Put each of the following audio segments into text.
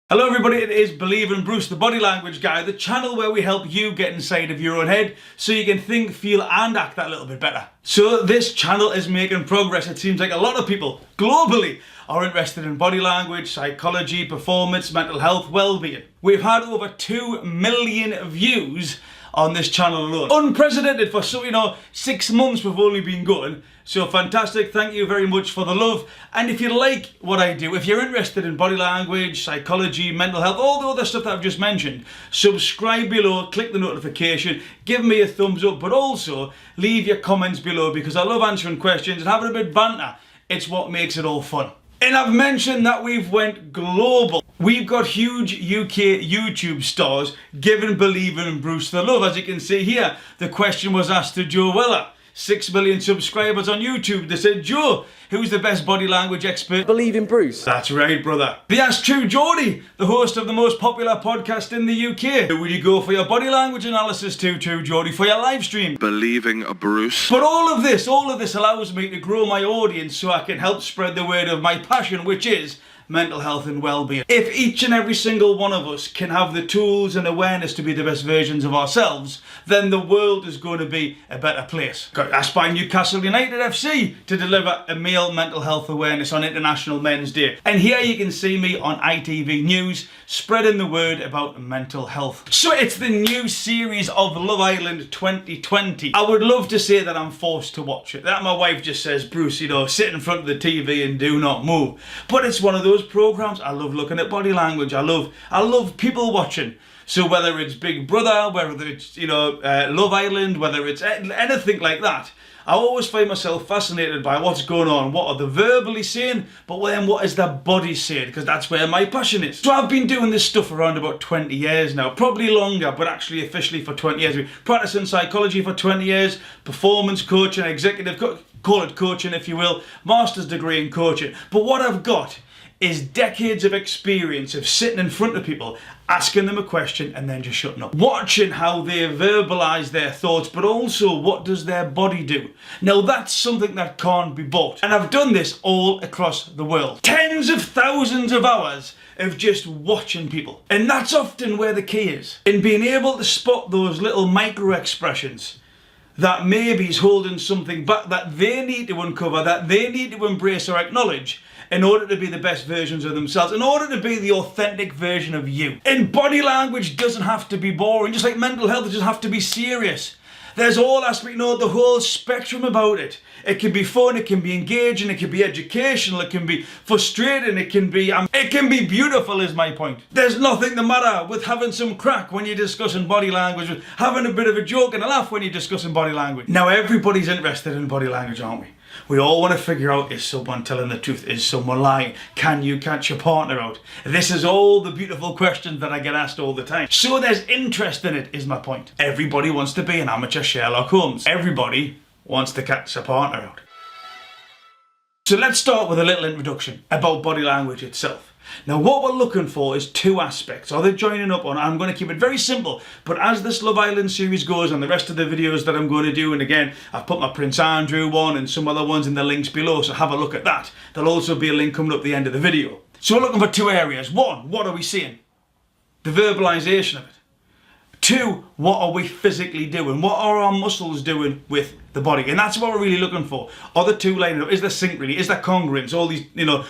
Hello everybody, it is Believing Bruce, the body language guy, the channel where we help you get inside of your own head so you can think, feel and act that little bit better. So this channel is making progress. It seems like a lot of people globally are interested in body language, psychology, performance, mental health, well-being. We've had over 2 million views on this channel alone. Unprecedented for 6 months we've only been going. So fantastic, thank you very much for the love. And if you like what I do, if you're interested in body language, psychology, mental health, all the other stuff that I've just mentioned, subscribe below, click the notification, give me a thumbs up, but also leave your comments below because I love answering questions and having a bit of banter. It's what makes it all fun. And I've mentioned that we've went global. We've got huge UK YouTube stars giving Believing Bruce the love. As you can see here, the question was asked to Joe Weller. 6 million subscribers on YouTube. They said, Joe, who's the best body language expert? Believing Bruce. That's right, brother. They asked True Geordie, the host of the most popular podcast in the UK. Who would you go for your body language analysis to, True Geordie, for your live stream? Believing Bruce. But all of this allows me to grow my audience so I can help spread the word of my passion, which is mental health and well-being. If each and every single one of us can have the tools and awareness to be the best versions of ourselves, then the world is going to be a better place. Got asked by Newcastle United FC to deliver a male mental health awareness on International Men's Day. And here you can see me on ITV News spreading the word about mental health. So it's the new series of Love Island 2020. I would love to say that I'm forced to watch it. That my wife just says, Bruce, sit in front of the TV and do not move. But it's one of those programs. I love looking at body language. I love people watching. So whether it's Big Brother, whether it's Love Island, whether it's anything like that, I always find myself fascinated by what's going on. What are they verbally saying, but then what is their body saying? Because that's where my passion is. So I've been doing this stuff around about 20 years now, probably longer, but actually officially for 20 years. Practicing psychology for 20 years, performance coaching, executive, call it coaching if you will, master's degree in coaching. But what I've got is decades of experience of sitting in front of people, asking them a question and then just shutting up. Watching how they verbalise their thoughts, but also what does their body do? Now that's something that can't be bought. And I've done this all across the world. Tens of thousands of hours of just watching people. And that's often where the key is. In being able to spot those little micro expressions that maybe is holding something back that they need to uncover, that they need to embrace or acknowledge in order to be the best versions of themselves, in order to be the authentic version of you. And body language doesn't have to be boring, just like mental health, it doesn't have to be serious. There's all aspects, the whole spectrum about it. It can be fun, it can be engaging, it can be educational, it can be frustrating, it can be beautiful is my point. There's nothing the matter with having some crack when you're discussing body language, with having a bit of a joke and a laugh when you're discussing body language. Now everybody's interested in body language, aren't we? We all want to figure out, is someone telling the truth? Is someone lying? Can you catch your partner out? This is all the beautiful questions that I get asked all the time. So there's interest in it, is my point. Everybody wants to be an amateur Sherlock Holmes. Everybody wants to catch their partner out. So let's start with a little introduction about body language itself. Now what we're looking for is 2 aspects. Are they joining up on? I'm going to keep it very simple, but as this Love Island series goes and the rest of the videos that I'm going to do, and again I've put my Prince Andrew one and some other ones in the links below, so have a look at that. There'll also be a link coming up at the end of the video. So we're looking for 2 areas. 1, what are we seeing? The verbalization of it. 2, what are we physically doing? What are our muscles doing with the body? And that's what we're really looking for. Are the 2 lining up? Is there synchrony? Is there congruence? All these,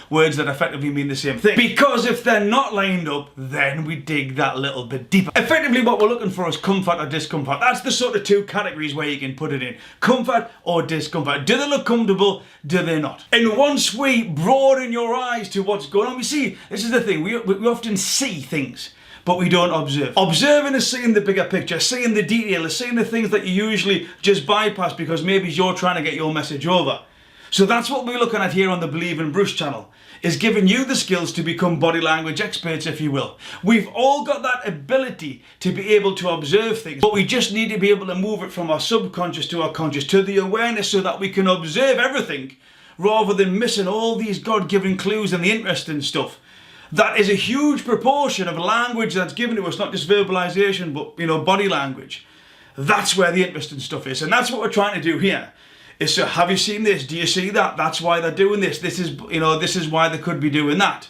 words that effectively mean the same thing. Because if they're not lined up, then we dig that little bit deeper. Effectively what we're looking for is comfort or discomfort. That's the sort of 2 categories where you can put it in. Comfort or discomfort. Do they look comfortable? Do they not? And once we broaden your eyes to what's going on, we see, this is the thing, we often see things, but we don't observe. Observing is seeing the bigger picture, seeing the detail, is seeing the things that you usually just bypass because maybe you're trying to get your message over. So that's what we're looking at here on the Believing Bruce channel, is giving you the skills to become body language experts, if you will. We've all got that ability to be able to observe things, but we just need to be able to move it from our subconscious to our conscious, to the awareness, so that we can observe everything rather than missing all these God-given clues and the interesting stuff. That is a huge proportion of language that's given to us, not just verbalization, but body language. That's where the interesting stuff is, and that's what we're trying to do here. Is so, have you seen this? Do you see that? That's why they're doing this. This is why they could be doing that.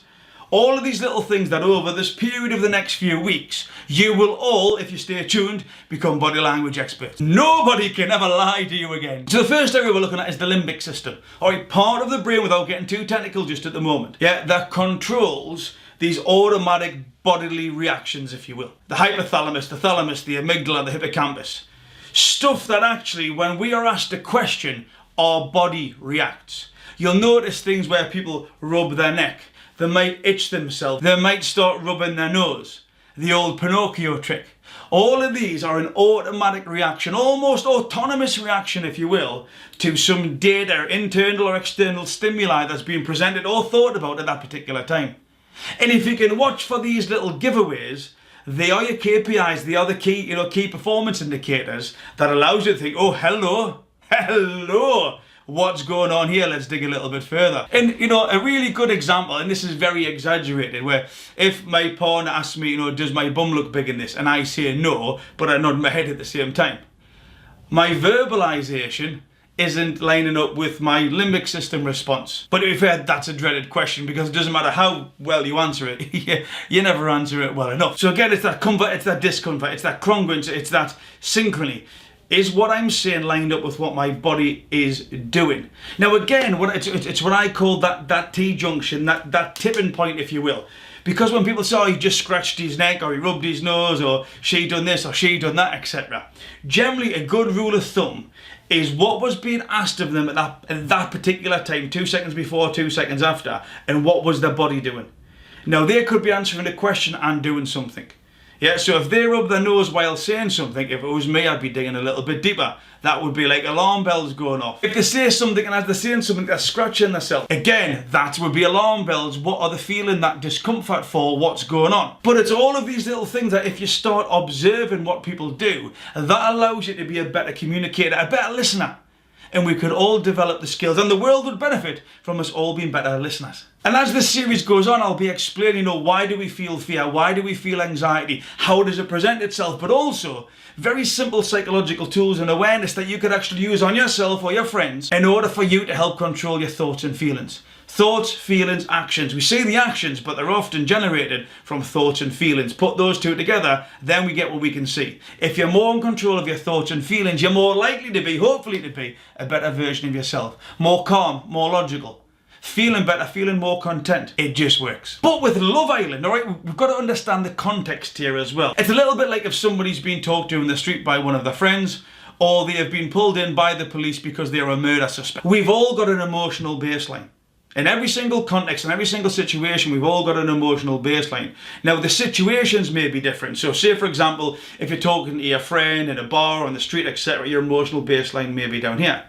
All of these little things that over this period of the next few weeks, you will all, if you stay tuned, become body language experts. Nobody can ever lie to you again. So the first area we're looking at is the limbic system. Alright, part of the brain, without getting too technical just at the moment, that controls these automatic bodily reactions, if you will. The hypothalamus, the thalamus, the amygdala, the hippocampus. Stuff that actually, when we are asked a question, our body reacts. You'll notice things where people rub their neck. They might itch themselves. They might start rubbing their nose. The old Pinocchio trick. All of these are an automatic reaction, almost autonomous reaction, if you will, to some data, internal or external stimuli that's being presented or thought about at that particular time. And if you can watch for these little giveaways, they are your KPIs, they are the key performance indicators that allows you to think, oh, hello, what's going on here? Let's dig a little bit further. And, a really good example, and this is very exaggerated, where if my partner asks me, does my bum look big in this? And I say no, but I nod my head at the same time. My verbalization isn't lining up with my limbic system response. But to be fair, that's a dreaded question, because it doesn't matter how well you answer it, you never answer it well enough. So again, it's that comfort, it's that discomfort, it's that congruence, it's that synchrony. Is what I'm saying lined up with what my body is doing? Now again, it's what I call that T-junction, that tipping point, if you will. Because when people say, oh, he just scratched his neck, or he rubbed his nose, or she done this, or she done that, etc. Generally, a good rule of thumb is what was being asked of them at that particular time, 2 seconds before, 2 seconds after, and what was their body doing. Now, they could be answering a question and doing something. Yeah, so if they rub their nose while saying something, if it was me, I'd be digging a little bit deeper. That would be like alarm bells going off. If they say something and as they're saying something, they're scratching themselves. Again, that would be alarm bells. What are they feeling that discomfort for? What's going on? But it's all of these little things that if you start observing what people do, that allows you to be a better communicator, a better listener. And we could all develop the skills, and the world would benefit from us all being better listeners. And as this series goes on, I'll be explaining, why do we feel fear? Why do we feel anxiety? How does it present itself? But also, very simple psychological tools and awareness that you could actually use on yourself or your friends in order for you to help control your thoughts and feelings. Thoughts, feelings, actions. We say the actions, but they're often generated from thoughts and feelings. Put those two together, then we get what we can see. If you're more in control of your thoughts and feelings, you're more likely to be, hopefully to be, a better version of yourself. More calm, more logical. Feeling better, feeling more content. It just works. But with Love Island, alright, we've got to understand the context here as well. It's a little bit like if somebody's been talked to in the street by one of their friends, or they have been pulled in by the police because they're a murder suspect. We've all got an emotional baseline. In every single context, in every single situation, we've all got an emotional baseline. Now, the situations may be different. So say, for example, if you're talking to your friend in a bar, on the street, etc., your emotional baseline may be down here.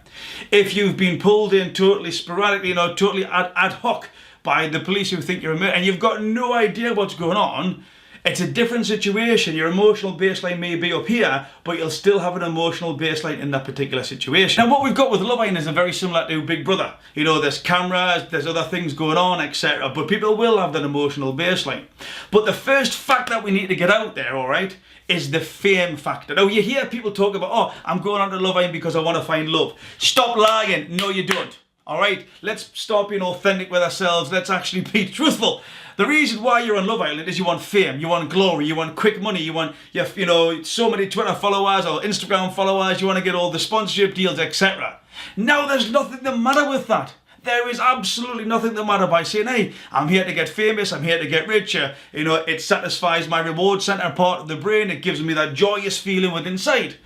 If you've been pulled in totally sporadically, totally ad hoc by the police who think you're a murderer, and you've got no idea what's going on, it's a different situation. Your emotional baseline may be up here, but you'll still have an emotional baseline in that particular situation. Now, what we've got with Love Island is very similar to Big Brother. There's cameras, there's other things going on, etc. But people will have that emotional baseline. But the first fact that we need to get out there, alright, is the fame factor. Now, you hear people talk about, oh, I'm going on to Love Island because I want to find love. Stop lying. No, you don't. Alright, let's stop being authentic with ourselves. Let's actually be truthful. The reason why you're on Love Island is you want fame, you want glory, you want quick money, you want so many Twitter followers or Instagram followers, you want to get all the sponsorship deals, etc. Now, there's nothing the matter with that. There is absolutely nothing the matter by saying, hey, I'm here to get famous, I'm here to get richer. It satisfies my reward center part of the brain, it gives me that joyous feeling within inside.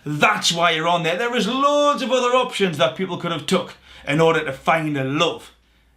That's why you're on there. There is loads of other options that people could have took in order to find a love.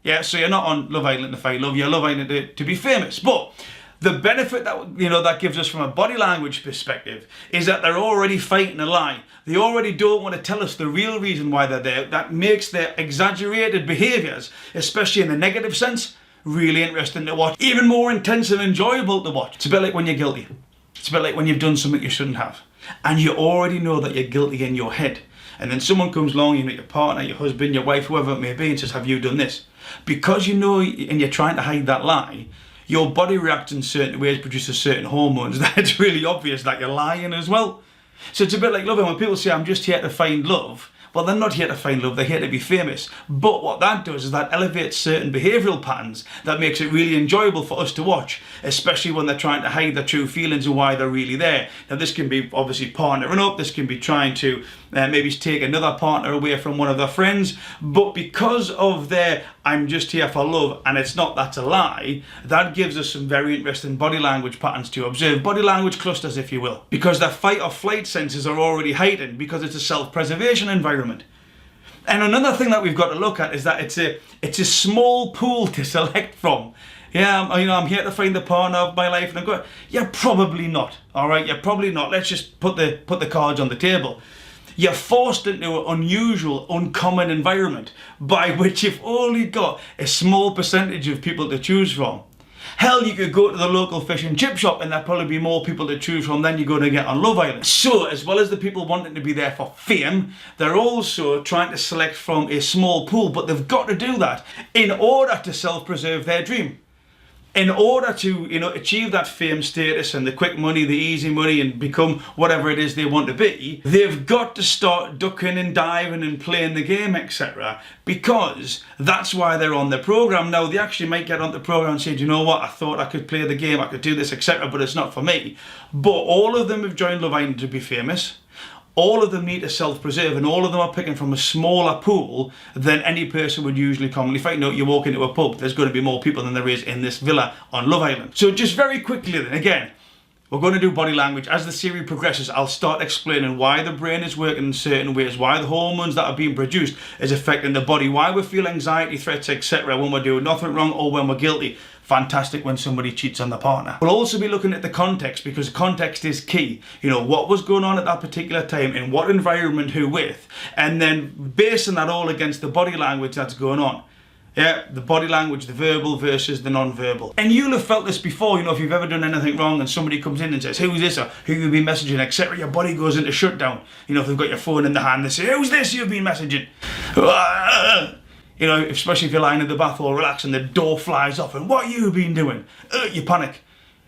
Yeah, so you're not on Love Island to find love, you're Love Island to be famous. But the benefit that gives us from a body language perspective is that they're already fighting a lie. They already don't want to tell us the real reason why they're there. That makes their exaggerated behaviours, especially in the negative sense, really interesting to watch. Even more intense and enjoyable to watch. It's a bit like when you're guilty. It's a bit like when you've done something you shouldn't have. And you already know that you're guilty in your head. And then someone comes along, your partner, your husband, your wife, whoever it may be, and says, have you done this? Because you know, and you're trying to hide that lie, your body reacts in certain ways, produces certain hormones. That's really obvious that you're lying as well. So it's a bit like love. And when people say, I'm just here to find love, Well, they're not here to find love, they're here to be famous. But what that does is that elevates certain behavioural patterns that makes it really enjoyable for us to watch, especially when they're trying to hide their true feelings and why they're really there. Now, this can be obviously partnering up, this can be trying to maybe take another partner away from one of their friends, but because of their "I'm just here for love and it's not, that's a lie," that gives us some very interesting body language patterns to observe, body language clusters if you will, because their fight or flight senses are already heightened because it's a self-preservation environment. And another thing that we've got to look at is that it's a small pool to select from. Yeah, I'm here to find the partner of my life, and I'm going, yeah, probably not. All right, yeah, probably not. Let's just put the cards on the table. You're forced into an unusual, uncommon environment by which you've only got a small percentage of people to choose from. Hell, you could go to the local fish and chip shop and there'll probably be more people to choose from than you're going to get on Love Island. So, as well as the people wanting to be there for fame, they're also trying to select from a small pool, but they've got to do that in order to self-preserve their dream. In order to, achieve that fame status and the quick money, the easy money, and become whatever it is they want to be, they've got to start ducking and diving and playing the game, etc. Because that's why they're on the program. Now, they actually might get on the program and say, "Do you know what? I thought I could play the game, I could do this, etc., but it's not for me." But all of them have joined Love Island to be famous. All of them need to self-preserve, and all of them are picking from a smaller pool than any person would usually commonly find. You walk into a pub, there's going to be more people than there is in this villa on Love Island. So just very quickly then, again, we're going to do body language. As the series progresses, I'll start explaining why the brain is working in certain ways, why the hormones that are being produced is affecting the body, why we feel anxiety, threats, etc. when we're doing nothing wrong or when we're guilty. Fantastic when somebody cheats on the partner. We'll also be looking at the context, because context is key. What was going on at that particular time, in what environment, who with, and then basing that all against the body language that's going on. Yeah, the body language, the verbal versus the non-verbal. And you'll have felt this before, if you've ever done anything wrong and somebody comes in and says, "Who's this?" or "Who you've been messaging?" etc. Your body goes into shutdown. If they've got your phone in the hand, they say, "Who's this you've been messaging?" Especially if you're lying in the bath all relaxed and the door flies off and "What have you been doing?" You panic.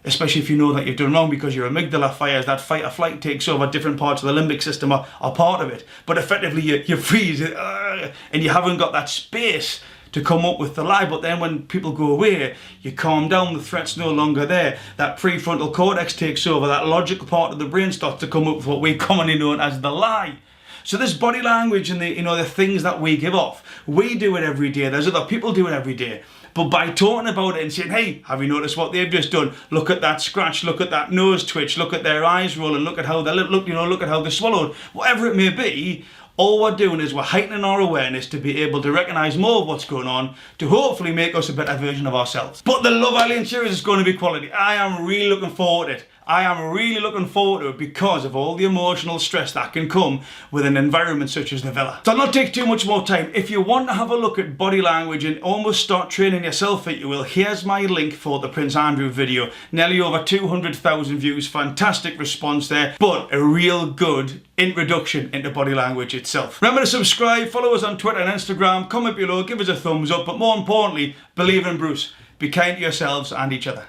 Especially if you know that you've done wrong, because your amygdala fires, that fight or flight takes over, different parts of the limbic system are part of it. But effectively you freeze and you haven't got that space to come up with the lie. But then when people go away, you calm down, the threat's no longer there, that prefrontal cortex takes over, that logical part of the brain starts to come up with what we commonly know as the lie. So this body language and the things that we give off, we do it every day. There's other people do it every day. But by talking about it and saying, "Hey, have you noticed what they've just done? Look at that scratch, look at that nose twitch, look at their eyes rolling, look at how they look, look at how they swallowed," whatever it may be, all we're doing is we're heightening our awareness to be able to recognise more of what's going on, to hopefully make us a better version of ourselves. But the Love Island series is going to be quality. I am really looking forward to it. I am really looking forward to it because of all the emotional stress that can come with an environment such as the villa. So I'll not take too much more time. If you want to have a look at body language and almost start training yourself, if you will, here's my link for the Prince Andrew video. Nearly over 200,000 views, fantastic response there, but a real good introduction into body language itself. Remember to subscribe, follow us on Twitter and Instagram, comment below, give us a thumbs up, but more importantly, believe in Bruce. Be kind to yourselves and each other.